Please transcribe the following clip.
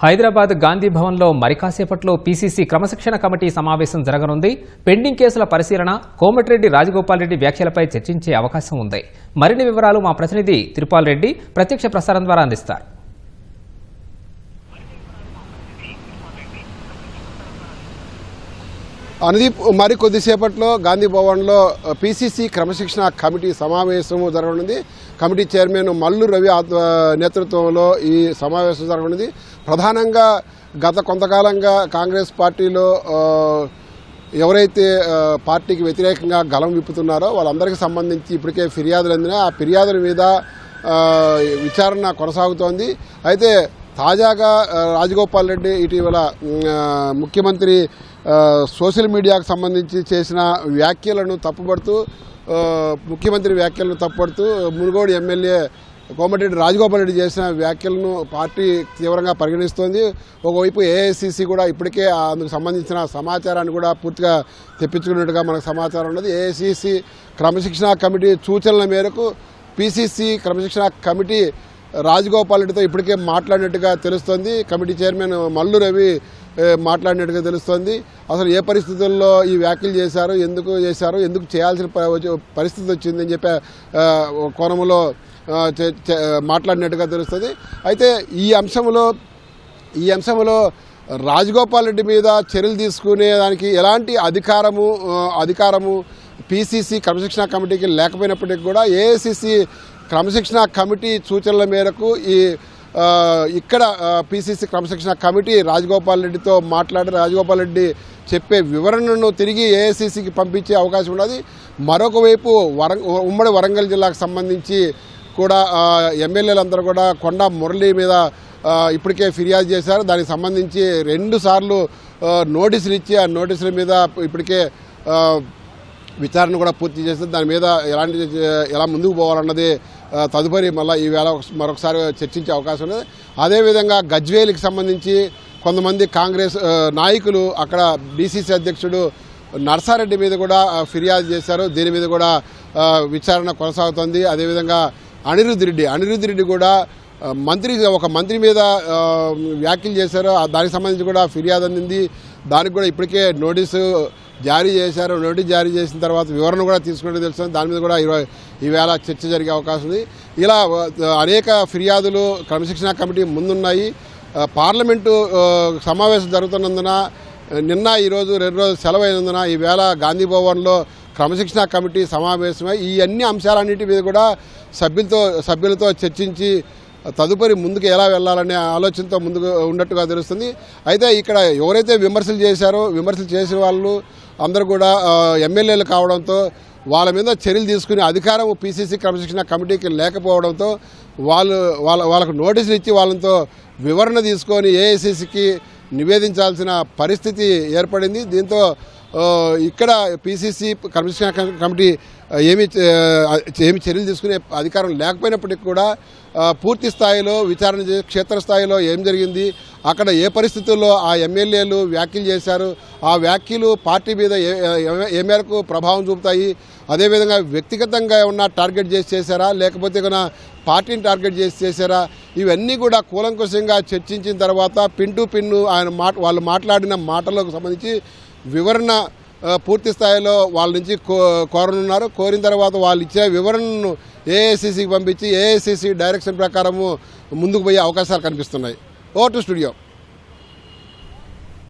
హైదరాబాద్ గాంధీ భవన్లో మరికాసేపట్లో పీసీసీ క్రమశిక్షణ కమిటీ సమావేశం జరగనుంది. పెండింగ్ కేసుల పరిశీలన, కోమటిరెడ్డి రాజగోపాల్ రెడ్డి వ్యాఖ్యలపై చర్చించే అవకాశం ఉంది. మరిన్ని వివరాలు మా ప్రతినిధి తిరుపాల్ రెడ్డి ప్రత్యక్ష ప్రసారం ద్వారా అందిస్తారు. అనుదీప్, మరి కొద్దిసేపట్లో గాంధీ భవన్లో పీసీసీ క్రమశిక్షణ కమిటీ సమావేశం జరగనుంది. కమిటీ చైర్మన్ మల్లు రవి నేతృత్వంలో ఈ సమావేశం జరగనుంది. ప్రధానంగా గత కొంతకాలంగా కాంగ్రెస్ పార్టీలో ఎవరైతే పార్టీకి వ్యతిరేకంగా గలం విప్పుతున్నారో వాళ్ళందరికీ సంబంధించి ఇప్పటికే ఫిర్యాదులు అందినా ఆ ఫిర్యాదుల మీద విచారణ కొనసాగుతోంది. అయితే తాజాగా రాజగోపాల్ రెడ్డి ఇటీవల ముఖ్యమంత్రి సోషల్ మీడియాకు సంబంధించి చేసిన వ్యాఖ్యలను తప్పుపడుతూ ముఖ్యమంత్రి వ్యాఖ్యలను తప్పుపడుతూ మునుగోడు ఎమ్మెల్యే కోమటిరెడ్డి రాజగోపాల్ రెడ్డి చేసిన వ్యాఖ్యలను పార్టీ తీవ్రంగా పరిగణిస్తోంది. ఒకవైపు ఏఐసీసీ కూడా ఇప్పటికే అందుకు సంబంధించిన సమాచారాన్ని కూడా పూర్తిగా తెప్పించుకున్నట్టుగా మనకు సమాచారం ఉన్నది. ఏఐసీసీ క్రమశిక్షణ కమిటీ సూచనల మేరకు పీసీసీ క్రమశిక్షణ కమిటీ రాజగోపాల్ రెడ్డితో ఇప్పటికే మాట్లాడినట్టుగా తెలుస్తోంది. కమిటీ చైర్మన్ మల్లు రవి మాట్లాడినట్టుగా తెలుస్తోంది. అసలు ఏ పరిస్థితుల్లో ఈ వ్యాఖ్యలు చేశారు, ఎందుకు చేయాల్సిన పరిస్థితి వచ్చిందని చెప్పే కోణంలో మాట్లాడినట్టుగా తెలుస్తుంది. అయితే ఈ అంశంలో రాజగోపాల్ రెడ్డి మీద చర్యలు తీసుకునే దానికి ఎలాంటి అధికారము పీసీసీ క్రమశిక్షణ కమిటీకి లేకపోయినప్పటికీ కూడా ఏఐసీసీ క్రమశిక్షణ కమిటీ సూచనల మేరకు ఇక్కడ పీసీసీ క్రమశిక్షణ కమిటీ రాజగోపాల్ రెడ్డితో మాట్లాడి రాజగోపాల్ రెడ్డి చెప్పే వివరణను తిరిగి ఏఐసీసీకి పంపించే అవకాశం ఉన్నది. మరొక వైపు ఉమ్మడి వరంగల్ జిల్లాకు సంబంధించి కూడా ఎమ్మెల్యేలందరూ కూడా కొండా మురళి మీద ఇప్పటికే ఫిర్యాదు చేశారు. దానికి సంబంధించి 2 సార్లు నోటీసులు ఇచ్చి ఆ నోటీసుల మీద ఇప్పటికే విచారణ కూడా పూర్తి చేస్తే దాని మీద ఎలా ముందుకు పోవాలన్నది తదుపరి మళ్ళీ ఈవేళ మరొకసారి చర్చించే అవకాశం ఉన్నది. అదేవిధంగా గజ్వేలికి సంబంధించి కొంతమంది కాంగ్రెస్ నాయకులు అక్కడ డీసీసీ అధ్యక్షుడు నర్సారెడ్డి మీద కూడా ఫిర్యాదు చేశారు. దీని మీద కూడా విచారణ కొనసాగుతోంది. అదేవిధంగా అనిరుద్ధ్ రెడ్డి కూడా ఒక మంత్రి మీద వ్యాఖ్యలు చేశారు. దానికి సంబంధించి కూడా ఫిర్యాదు అందింది. దానికి కూడా ఇప్పటికే నోటీసు జారీ చేశారు. నోటీస్ జారీ చేసిన తర్వాత వివరణ కూడా తీసుకుంటే తెలుస్తుంది. దాని మీద కూడా ఈవేళ చర్చ జరిగే అవకాశం ఉంది. ఇలా అనేక ఫిర్యాదులు క్రమశిక్షణ కమిటీ ముందున్నాయి. పార్లమెంటు సమావేశం జరుగుతున్నందున నిన్న ఈరోజు 2 రోజులు సెలవు అయినందున ఈవేళ గాంధీ భవన్లో క్రమశిక్షణ కమిటీ సమావేశమై ఈ అన్ని అంశాలన్నిటి మీద కూడా సభ్యులతో చర్చించి తదుపరి ముందుకు ఎలా వెళ్లాలనే ఆలోచనతో ముందుకు ఉన్నట్టుగా తెలుస్తుంది. అయితే ఇక్కడ ఎవరైతే విమర్శలు చేసిన వాళ్ళు అందరూ కూడా ఎమ్మెల్యేలు కావడంతో వాళ్ళ మీద చర్యలు తీసుకునే అధికారం పీసీసీ క్రమశిక్షణ కమిటీకి లేకపోవడంతో వాళ్ళకు నోటీసులు ఇచ్చి వాళ్ళతో వివరణ తీసుకొని ఏఐసీసీకి నివేదించాల్సిన పరిస్థితి ఏర్పడింది. దీంతో ఇక్కడ పీసీసీ క్రమశిక్షణ కమిటీ ఏమి చర్యలు తీసుకునే అధికారం లేకపోయినప్పటికీ కూడా పూర్తి స్థాయిలో విచారణ చేసి క్షేత్రస్థాయిలో ఏం జరిగింది, అక్కడ ఏ పరిస్థితుల్లో ఆ ఎమ్మెల్యేలు వ్యాఖ్యలు చేశారు, ఆ వ్యాఖ్యలు పార్టీ మీద ఏ మేరకు ప్రభావం చూపుతాయి, అదేవిధంగా వ్యక్తిగతంగా ఏమన్నా టార్గెట్ చేశారా లేకపోతే ఏమైనా పార్టీని టార్గెట్ చేశారా, ఇవన్నీ కూడా కూలంకుషంగా చర్చించిన తర్వాత పిన్ టు పిన్ను వాళ్ళు మాట్లాడిన మాటలకు సంబంధించి వివరణ పూర్తి స్థాయిలో వాళ్ళ నుంచి కోరనున్నారు. కోరిన తర్వాత వాళ్ళు ఇచ్చే వివరణను ఏఐసీసీకి పంపించి ఏఐసీసీ డైరెక్షన్ ప్రకారము ముందుకు పోయే అవకాశాలు కనిపిస్తున్నాయి. Over to studio.